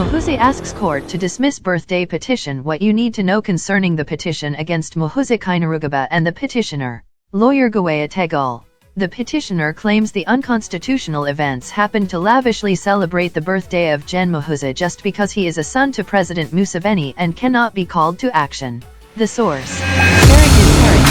Muhoozi asks court to dismiss birthday petition. What you need to know concerning the petition against Muhoozi Kainerugaba and the petitioner. Lawyer Gawaya Tegulle. The petitioner claims the unconstitutional events happened to lavishly celebrate the birthday of Gen Muhoozi just because he is a son to President Museveni and cannot be called to action. The source. Caring is caring.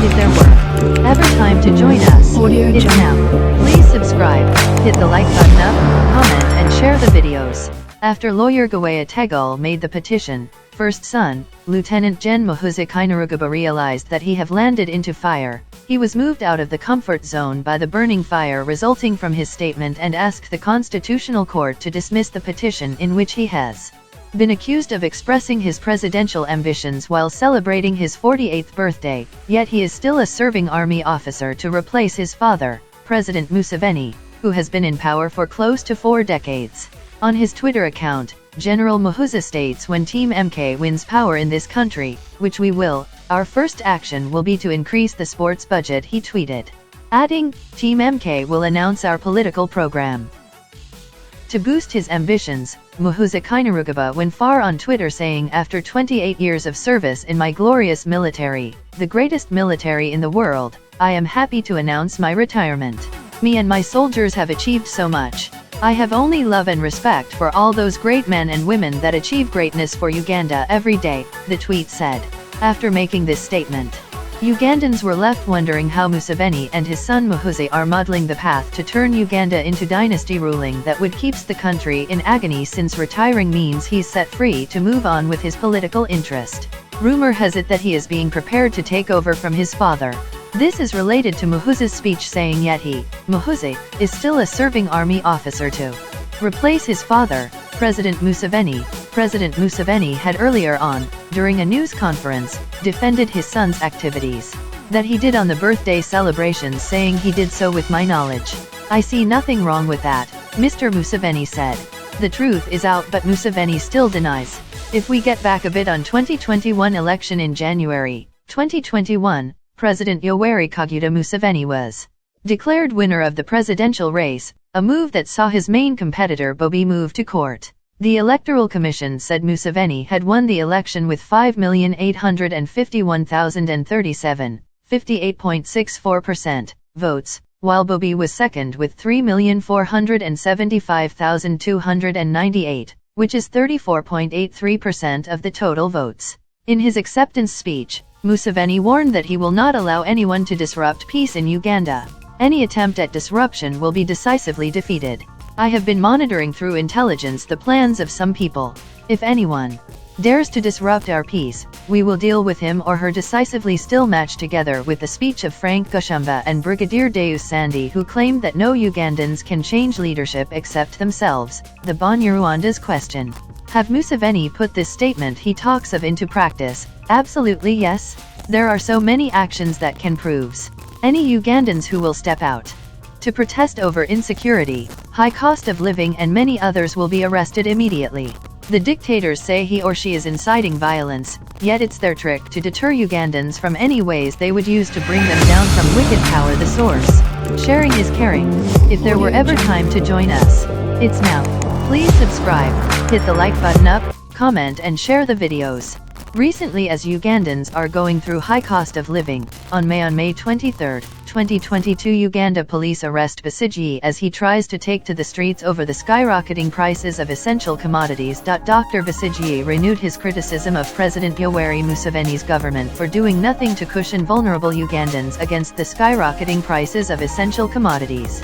If there were ever time to join us, it's now. Please subscribe, hit the like button up, comment and share the videos. After lawyer Gawaya Tegulle made the petition, first son, Lieutenant Gen Muhoozi Kainerugaba realized that he have landed into fire. He was moved out of the comfort zone by the burning fire resulting from his statement and asked the Constitutional Court to dismiss the petition in which he has been accused of expressing his presidential ambitions while celebrating his 48th birthday, yet he is still a serving army officer to replace his father, President Museveni, who has been in power for close to 4 decades. On his Twitter account, General Muhoozi states, "When Team MK wins power in this country, which we will, our first action will be to increase the sports budget," he tweeted. Adding, "Team MK will announce our political program." To boost his ambitions, Muhoozi Kainerugaba went far on Twitter saying, "After 28 years of service in my glorious military, the greatest military in the world, I am happy to announce my retirement. Me and my soldiers have achieved so much. I have only love and respect for all those great men and women that achieve greatness for Uganda every day," the tweet said. After making this statement, Ugandans were left wondering how Museveni and his son Muhoozi are modeling the path to turn Uganda into dynasty ruling that would keep the country in agony, since retiring means he's set free to move on with his political interest. Rumor has it that he is being prepared to take over from his father. This is related to Muhoozi's speech saying yet he, Muhoozi, is still a serving army officer to replace his father, President Museveni. President Museveni had earlier on, during a news conference, defended his son's activities that he did on the birthday celebrations, saying, "He did so with my knowledge. I see nothing wrong with that," Mr. Museveni said. The truth is out, but Museveni still denies. If we get back a bit on 2021 election in January 2021, President Yoweri Kaguta Museveni was declared winner of the presidential race, a move that saw his main competitor BOBI move to court. The Electoral Commission said Museveni had won the election with 5,851,037, 58.64%, votes, while BOBI was second with 3,475,298, which is 34.83% of the total votes. In his acceptance speech, Museveni warned that he will not allow anyone to disrupt peace in Uganda. Any attempt at disruption will be decisively defeated. I have been monitoring through intelligence the plans of some people. If anyone dares to disrupt our peace, we will deal with him or her decisively. Still matched together with the speech of Frank Gashumba and Brigadier Deus Sandy, who claimed that no Ugandans can change leadership except themselves. The Banyarwanda's question: have Museveni put this statement he talks of into practice? Absolutely yes. There are so many actions that can prove. Any Ugandans who will step out to protest over insecurity, high cost of living and many others will be arrested immediately. The dictators say he or she is inciting violence, yet it's their trick to deter Ugandans from any ways they would use to bring them down from wicked power. The source. Sharing is caring. If there were ever time to join us, it's now. Please subscribe, hit the like button up, comment and share the videos. Recently, as Ugandans are going through high cost of living, on May 23, 2022, Uganda police arrest Besigye as he tries to take to the streets over the skyrocketing prices of essential commodities. Dr. Besigye renewed his criticism of President Yoweri Museveni's government for doing nothing to cushion vulnerable Ugandans against the skyrocketing prices of essential commodities.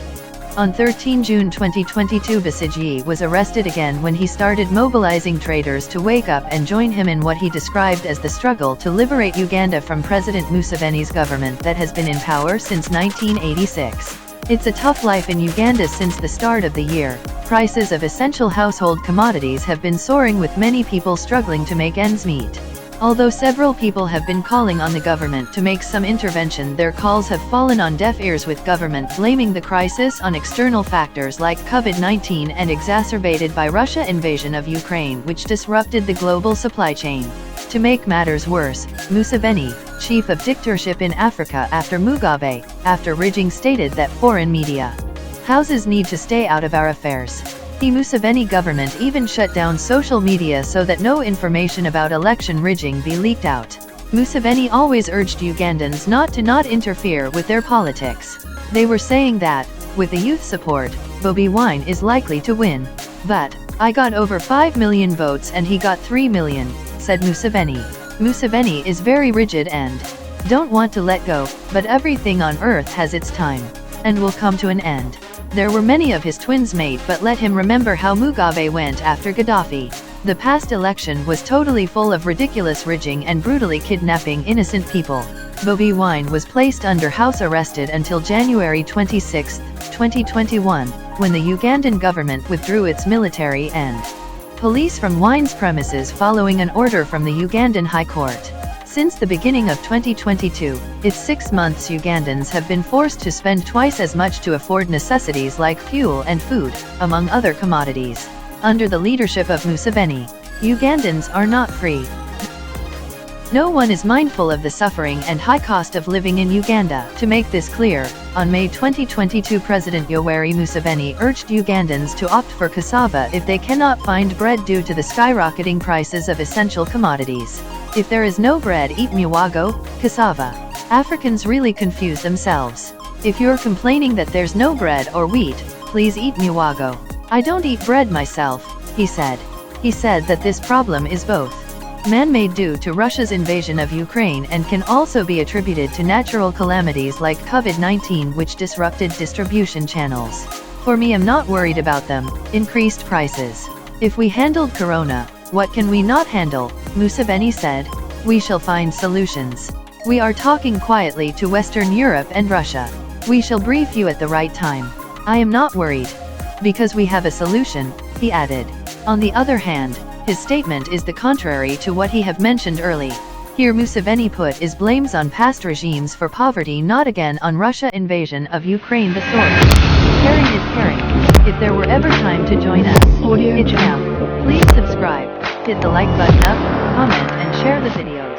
On 13 June 2022, Besigye was arrested again when he started mobilizing traders to wake up and join him in what he described as the struggle to liberate Uganda from President Museveni's government that has been in power since 1986. It's a tough life in Uganda since the start of the year. Prices of essential household commodities have been soaring, with many people struggling to make ends meet. Although several people have been calling on the government to make some intervention, their calls have fallen on deaf ears, with government blaming the crisis on external factors like COVID-19 and exacerbated by Russia's invasion of Ukraine, which disrupted the global supply chain. To make matters worse, Museveni, chief of dictatorship in Africa after Mugabe, after rigging, stated that foreign media houses need to stay out of our affairs. The Museveni government even shut down social media so that no information about election rigging be leaked out. Museveni always urged Ugandans not to interfere with their politics. They were saying that, with the youth support, BOBI Wine is likely to win. But, I got over 5 million votes and he got 3 million, said Museveni. Museveni is very rigid and don't want to let go, but everything on earth has its time. And will come to an end. There were many of his twins made, but let him remember how Mugabe went after Gaddafi. The past election was totally full of ridiculous rigging and brutally kidnapping innocent people. BOBI Wine was placed under house arrested until January 26, 2021, when the Ugandan government withdrew its military and police from Wine's premises following an order from the Ugandan High Court. Since the beginning of 2022, its 6 months Ugandans have been forced to spend twice as much to afford necessities like fuel and food, among other commodities. Under the leadership of Museveni, Ugandans are not free. No one is mindful of the suffering and high cost of living in Uganda. To make this clear, on May 2022 President Yoweri Museveni urged Ugandans to opt for cassava if they cannot find bread due to the skyrocketing prices of essential commodities. If there is no bread, eat muhogo, cassava. Africans really confuse themselves. If you're complaining that there's no bread or wheat, please eat muhogo. I don't eat bread myself, he said. He said that this problem is both man-made due to Russia's invasion of Ukraine and can also be attributed to natural calamities like COVID-19 which disrupted distribution channels. For me, I'm not worried about them. Increased prices. If we handled Corona, what can we not handle? Museveni said. We shall find solutions. We are talking quietly to Western Europe and Russia. We shall brief you at the right time. I am not worried. Because we have a solution, he added. On the other hand, his statement is the contrary to what he have mentioned early. Here Museveni put his blames on past regimes for poverty, not again on Russia invasion of Ukraine. The source. Caring is caring. If there were ever time to join us, it's now. Please subscribe, hit the like button up, comment and share the videos.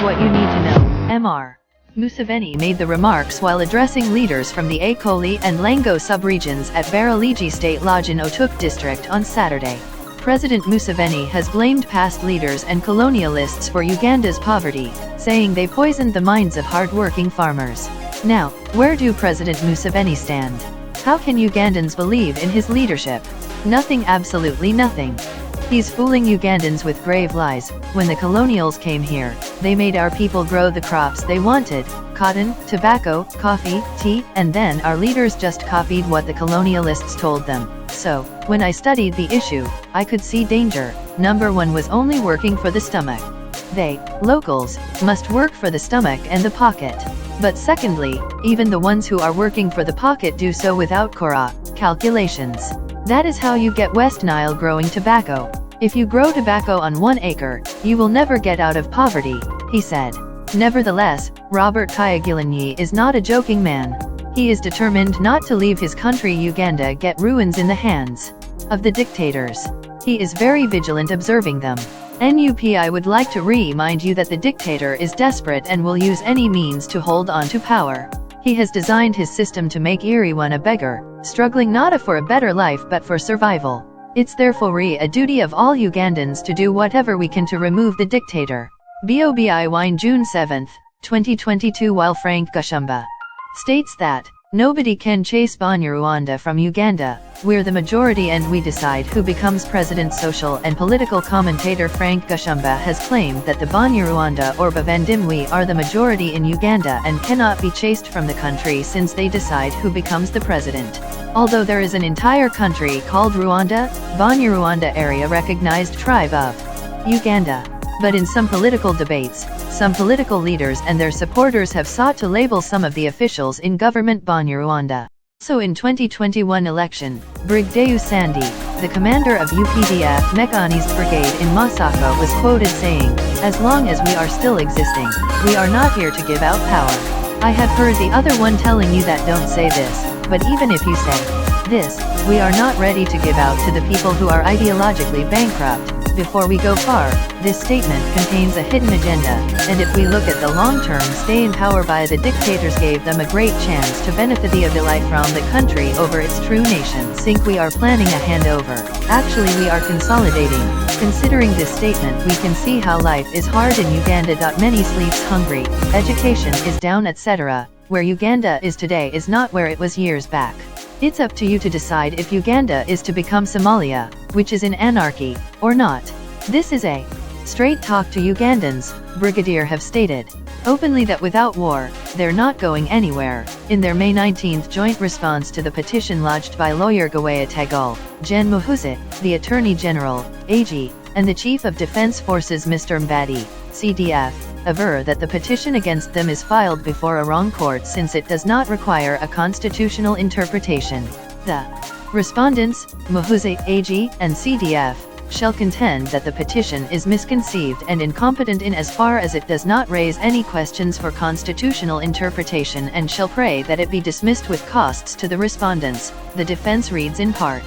What you need to know. Mr. Museveni made the remarks while addressing leaders from the Akoli and Lango sub-regions at Baraligi State Lodge in Otuk district on Saturday. President Museveni has blamed past leaders and colonialists for Uganda's poverty, saying they poisoned the minds of hard-working farmers. Now, where do President Museveni stand? How can Ugandans believe in his leadership? Nothing, absolutely nothing. He's fooling Ugandans with grave lies. When the colonials came here, they made our people grow the crops they wanted: cotton, tobacco, coffee, tea, and then our leaders just copied what the colonialists told them. So, when I studied the issue, I could see danger. Number one was only working for the stomach. They, locals, must work for the stomach and the pocket. But secondly, even the ones who are working for the pocket do so without calculations. That is how you get West Nile growing tobacco. If you grow tobacco on 1 acre, you will never get out of poverty, he said. Nevertheless, Robert Kyagulanyi is not a joking man. He is determined not to leave his country Uganda get ruins in the hands of the dictators. He is very vigilant observing them. I would like to remind you that the dictator is desperate and will use any means to hold on to power. He has designed his system to make everyone a beggar, struggling not for a better life but for survival. It's therefore a duty of all Ugandans to do whatever we can to remove the dictator. BOBI Wine June 7, 2022. While Frank Gashumba states that nobody can chase Banyarwanda from Uganda, we're the majority and we decide who becomes president. Social and political commentator Frank Gashumba has claimed that the Banyarwanda or Bavandimwe are the majority in Uganda and cannot be chased from the country since they decide who becomes the president. Although there is an entire country called Rwanda, Banyarwanda area recognized tribe of Uganda. But in some political debates, some political leaders and their supporters have sought to label some of the officials in government Banyarwanda. So in 2021 election, Brigadier Sandy, the commander of UPDF Mechanized Brigade in Masaka, was quoted saying, "As long as we are still existing, we are not here to give out power." I have heard the other one telling you that don't say this, but even if you say this, we are not ready to give out to the people who are ideologically bankrupt. Before we go far, this statement contains a hidden agenda, and if we look at the long-term stay in power by the dictators gave them a great chance to benefit the elite from the country over its true nation. Think we are planning a handover. Actually we are consolidating. Considering this statement we can see how life is hard in Uganda. Many sleeps hungry, education is down etc. Where Uganda is today is not where it was years back. It's up to you to decide if Uganda is to become Somalia, which is in anarchy, or not. This is a straight talk to Ugandans, Brigadier have stated openly that without war, they're not going anywhere. In their May 19th joint response to the petition lodged by lawyer Gawaya Tegulle, Gen Muhoozi, the Attorney General, AG, and the Chief of Defense Forces Mr. Mbadi, CDF, aver that the petition against them is filed before a wrong court since it does not require a constitutional interpretation. The respondents, Muhoozi, AG, and CDF, shall contend that the petition is misconceived and incompetent in as far as it does not raise any questions for constitutional interpretation and shall pray that it be dismissed with costs to the respondents, the defense reads in part.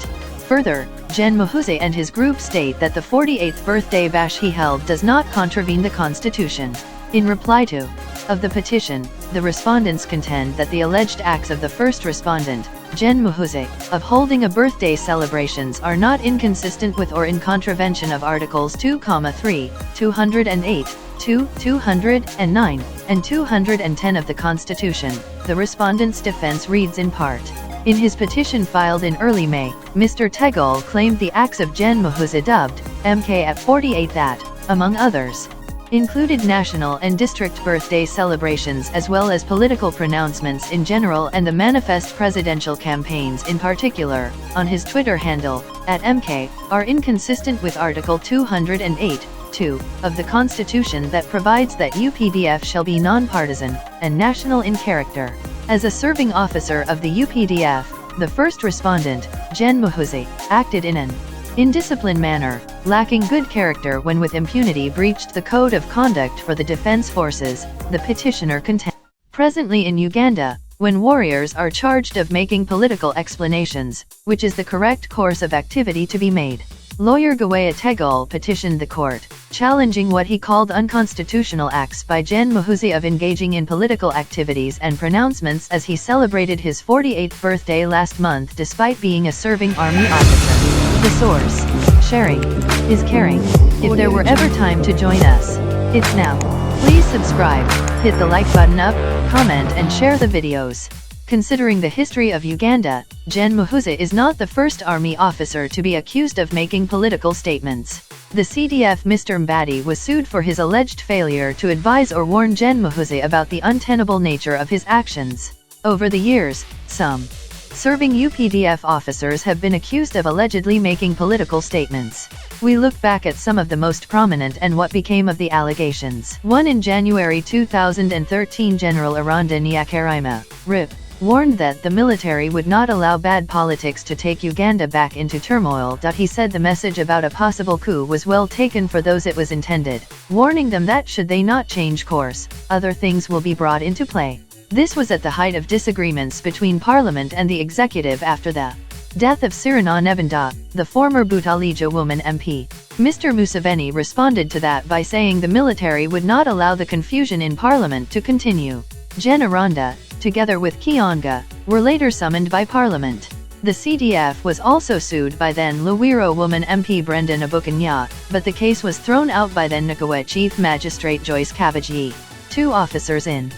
Further, Gen Muhoozi and his group state that the 48th birthday bash he held does not contravene the Constitution. In reply to of the petition, the respondents contend that the alleged acts of the first respondent, Gen Muhoozi, of holding a birthday celebrations are not inconsistent with or in contravention of Articles 2,3, 208, 209, and 210 of the Constitution. The respondent's defense reads in part. In his petition filed in early May, Mr. Tegulle claimed the acts of Gen Muhoozi dubbed MK at 48 that, among others, included national and district birthday celebrations as well as political pronouncements in general and the manifest presidential campaigns in particular, on his Twitter handle, @MK, are inconsistent with Article 208(2) of the Constitution that provides that UPDF shall be non-partisan and national in character. As a serving officer of the UPDF, the first respondent, Gen Muhoozi, acted in an indisciplined manner, lacking good character when with impunity breached the code of conduct for the defense forces, the petitioner contends. Presently in Uganda, when warriors are charged of making political explanations, which is the correct course of activity to be made, lawyer Gawaya Tegulle petitioned the court, challenging what he called unconstitutional acts by Gen Muhoozi of engaging in political activities and pronouncements as he celebrated his 48th birthday last month despite being a serving army officer. The source. Sharing is caring. If there were ever time to join us, it's now. Please subscribe, hit the like button up, comment and share the videos. Considering the history of Uganda, Gen Muhoozi is not the first army officer to be accused of making political statements. The CDF Mr. Mbadi was sued for his alleged failure to advise or warn Gen Muhoozi about the untenable nature of his actions. Over the years, some serving UPDF officers have been accused of allegedly making political statements. We look back at some of the most prominent and what became of the allegations. One in January 2013, General Aranda Nyakarima, RIP, warned that the military would not allow bad politics to take Uganda back into turmoil. He said the message about a possible coup was well taken for those it was intended, warning them that should they not change course, other things will be brought into play. This was at the height of disagreements between Parliament and the executive after the death of Sirina Nebanda, the former Butalija woman MP. Mr. Museveni responded to that by saying the military would not allow the confusion in Parliament to continue. Gen Aranda, together with Kionga, were later summoned by Parliament. The CDF was also sued by then Luwiro woman MP Brenda Nabukanya, but the case was thrown out by then Nagawa Chief Magistrate Joyce Kabaji. Two officers in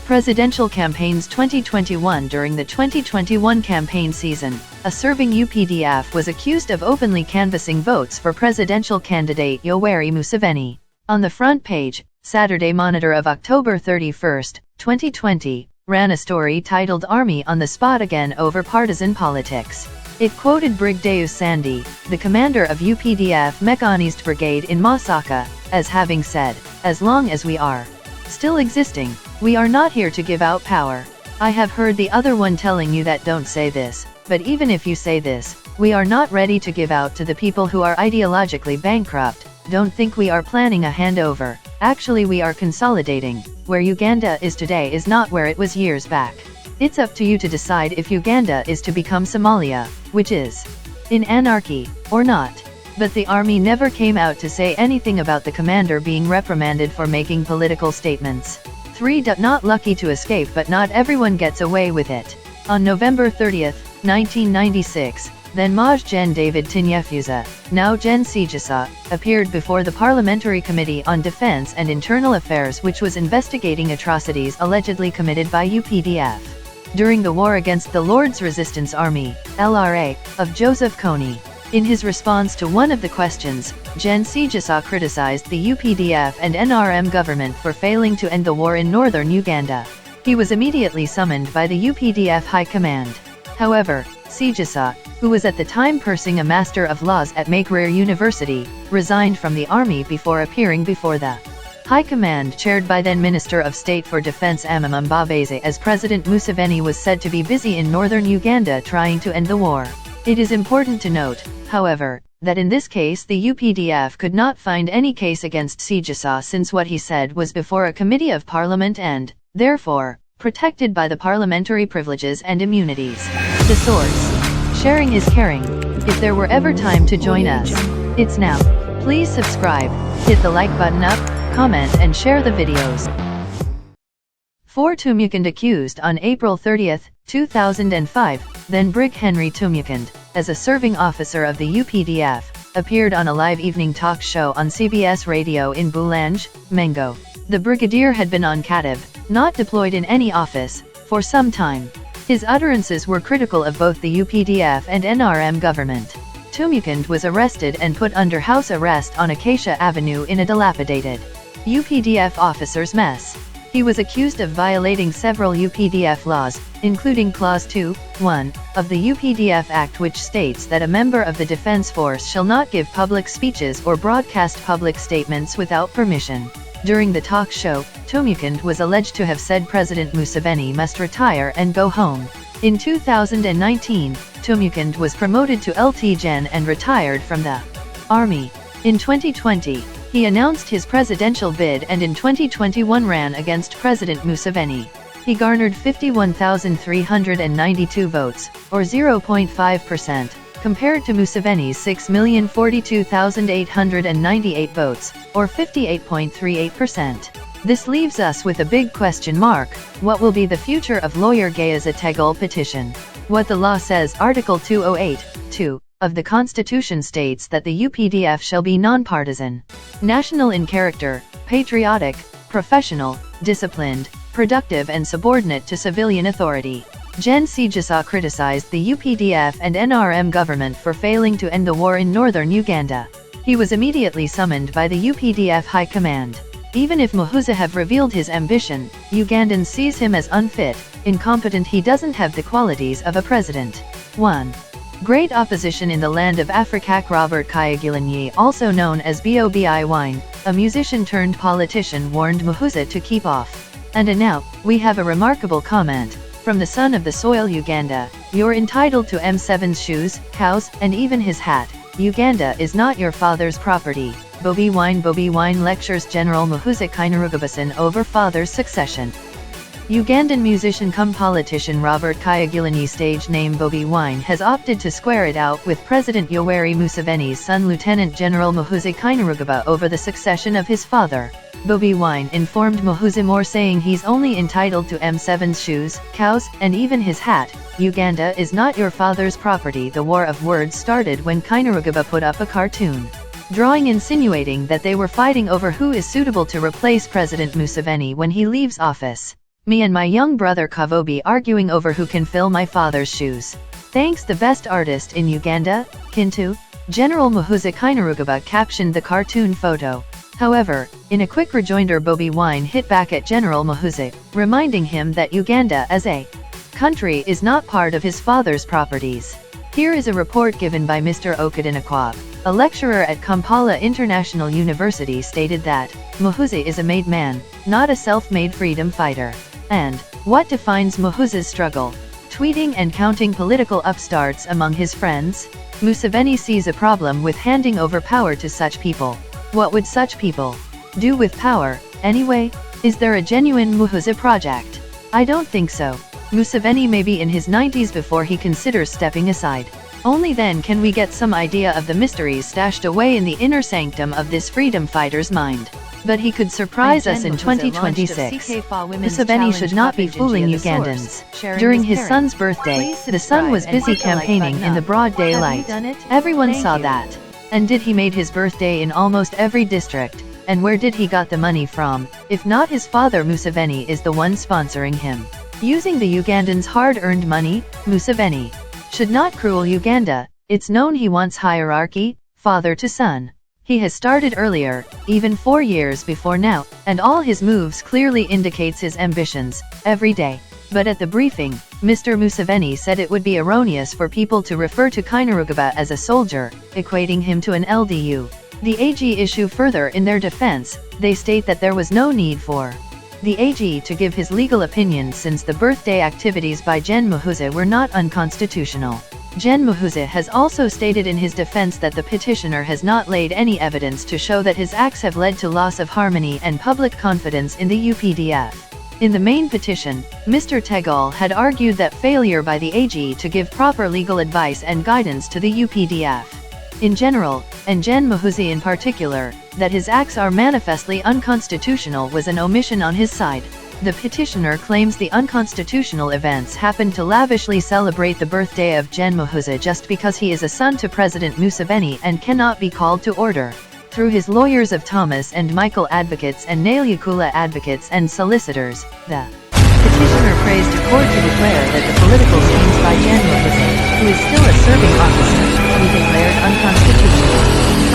presidential campaigns 2021. During the 2021 campaign season, a serving UPDF was accused of openly canvassing votes for presidential candidate Yoweri Museveni. On the front page, Saturday Monitor of October 31, 2020, ran a story titled "Army on the Spot Again Over Partisan Politics." It quoted Brigadier Sandy, the commander of UPDF Mechanized Brigade in Masaka, as having said, "As long as we are still existing, we are not here to give out power. I have heard the other one telling you that don't say this, but even if you say this, we are not ready to give out to the people who are ideologically bankrupt. Don't think we are planning a handover. Actually we are consolidating. Where Uganda is today is not where it was years back. It's up to you to decide if Uganda is to become Somalia, which is in anarchy, or not." But the army never came out to say anything about the commander being reprimanded for making political statements. 3. Not lucky to escape, but not everyone gets away with it. On November 30, 1996, then Maj Gen David Tinyefuza, now Gen Sijasa, appeared before the Parliamentary Committee on Defense and Internal Affairs, which was investigating atrocities allegedly committed by UPDF during the war against the Lord's Resistance Army, LRA, of Joseph Kony. In his response to one of the questions, Gen Sijasa criticized the UPDF and NRM government for failing to end the war in northern Uganda. He was immediately summoned by the UPDF High Command. However, Sijasa, who was at the time pursuing a Master of Laws at Makerere University, resigned from the army before appearing before the High Command, chaired by then Minister of State for Defense Amama Mbabazi, as President Museveni was said to be busy in northern Uganda trying to end the war. It is important to note, however, that in this case the UPDF could not find any case against Sijasa, since what he said was before a committee of parliament and, therefore, protected by the parliamentary privileges and immunities. The source. Sharing is caring. If there were ever time to join us, it's now. Please subscribe, hit the like button up, comment and share the videos. 4. Tumukund accused on April 30, 2005, then Brig Henry Tumukund, as a serving officer of the UPDF, appeared on a live evening talk show on CBS Radio in Bulange, Mengo. The brigadier had been on Kadiv, not deployed in any office, for some time. His utterances were critical of both the UPDF and NRM government. Tumukund was arrested and put under house arrest on Acacia Avenue in a dilapidated UPDF officers' mess. He was accused of violating several UPDF laws, including Clause 2(1) of the UPDF Act, which states that a member of the Defense Force shall not give public speeches or broadcast public statements without permission. During the talk show, Tumukund was alleged to have said President Museveni must retire and go home. In 2019, Tumukund was promoted to Lt Gen and retired from the army. In 2020, he announced his presidential bid and in 2021 ran against President Museveni. He garnered 51,392 votes, or 0.5%, compared to Museveni's 6,042,898 votes, or 58.38%. This leaves us with a big question mark: what will be the future of lawyer Gawaya Tegulle petition? What the law says, Article 208(2) of the Constitution states that the UPDF shall be non-partisan, national in character, patriotic, professional, disciplined, productive and subordinate to civilian authority. Gen Sijasa criticized the UPDF and NRM government for failing to end the war in northern Uganda. He was immediately summoned by the UPDF High Command. Even if Muhoozi have revealed his ambition, Ugandans sees him as unfit, incompetent. He doesn't have the qualities of a president. 1. Great opposition in the land of Africa. Robert Kyagulanyi, also known as BOBI Wine, a musician turned politician, warned Muhoozi to keep off. And now, we have a remarkable comment from the son of the soil Uganda: "You're entitled to M7's shoes, cows, and even his hat. Uganda is not your father's property." BOBI Wine lectures General Muhoozi Kainerugaba over father's succession. Ugandan musician cum politician Robert Kyagulanyi's stage name BOBI Wine has opted to square it out with President Yoweri Museveni's son Lieutenant General Muhoozi Kainerugaba over the succession of his father. BOBI Wine informed Muhoozi more, saying he's only entitled to M7's shoes, cows, and even his hat. Uganda is not your father's property. The war of words started when Kainerugaba put up a cartoon drawing insinuating that they were fighting over who is suitable to replace President Museveni when he leaves office. "Me and my young brother Kavobi arguing over who can fill my father's shoes. Thanks, the best artist in Uganda, Kintu." General Muhoozi Kainerugaba captioned the cartoon photo. However, in a quick rejoinder, BOBI Wine hit back at General Muhoozi, reminding him that Uganda as a country is not part of his father's properties. Here is a report given by Mr. Okadinakwab, a lecturer at Kampala International University, stated that Muhoozi is a made man, not a self-made freedom fighter. And what defines Muhoozi's struggle? Tweeting and counting political upstarts among his friends? Museveni sees a problem with handing over power to such people. What would such people do with power, anyway? Is there a genuine Muhoozi project? I don't think so. Museveni may be in his 90s before he considers stepping aside. Only then can we get some idea of the mysteries stashed away in the inner sanctum of this freedom fighter's mind. But he could surprise us in 2026. Museveni should not be fooling Ugandans. During his son's birthday, the son was busy campaigning in the broad daylight. Everyone saw that. And did he made his birthday in almost every district? And where did he got the money from, if not his father? Museveni is the one sponsoring him. Using the Ugandans' hard-earned money, Museveni should not cruel Uganda. It's known he wants hierarchy, father to son. He has started earlier, even 4 years before now, and all his moves clearly indicates his ambitions, every day. But at the briefing, Mr. Museveni said it would be erroneous for people to refer to Kainerugaba as a soldier, equating him to an LDU. The AG issue further in their defense. They state that there was no need for the AG to give his legal opinion since the birthday activities by Gen Muhoozi were not unconstitutional. Gen Muhoozi has also stated in his defense that the petitioner has not laid any evidence to show that his acts have led to loss of harmony and public confidence in the UPDF. In the main petition, Mr. Tegulle had argued that failure by the AG to give proper legal advice and guidance to the UPDF in general, and Gen Muhoozi in particular, that his acts are manifestly unconstitutional was an omission on his side. The petitioner claims the unconstitutional events happened to lavishly celebrate the birthday of Gen Muhoozi just because he is a son to President Museveni and cannot be called to order. Through his lawyers of Thomas and Michael advocates and Nailukula advocates and solicitors, the petitioner praised a court to declare that the political schemes by Gen Muhoozi, who is still a serving officer, be declared unconstitutional.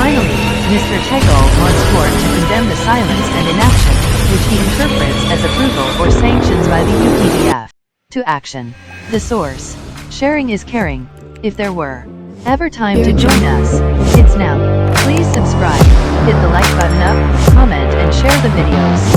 Finally, Mr. Tegulle wants court to condemn the silence and inaction, which he interprets as approval or sanctions by the UPDF, to action. The source. Sharing is caring. If there were ever time to join us, it's now. Please subscribe, hit the like button up, comment and share the videos.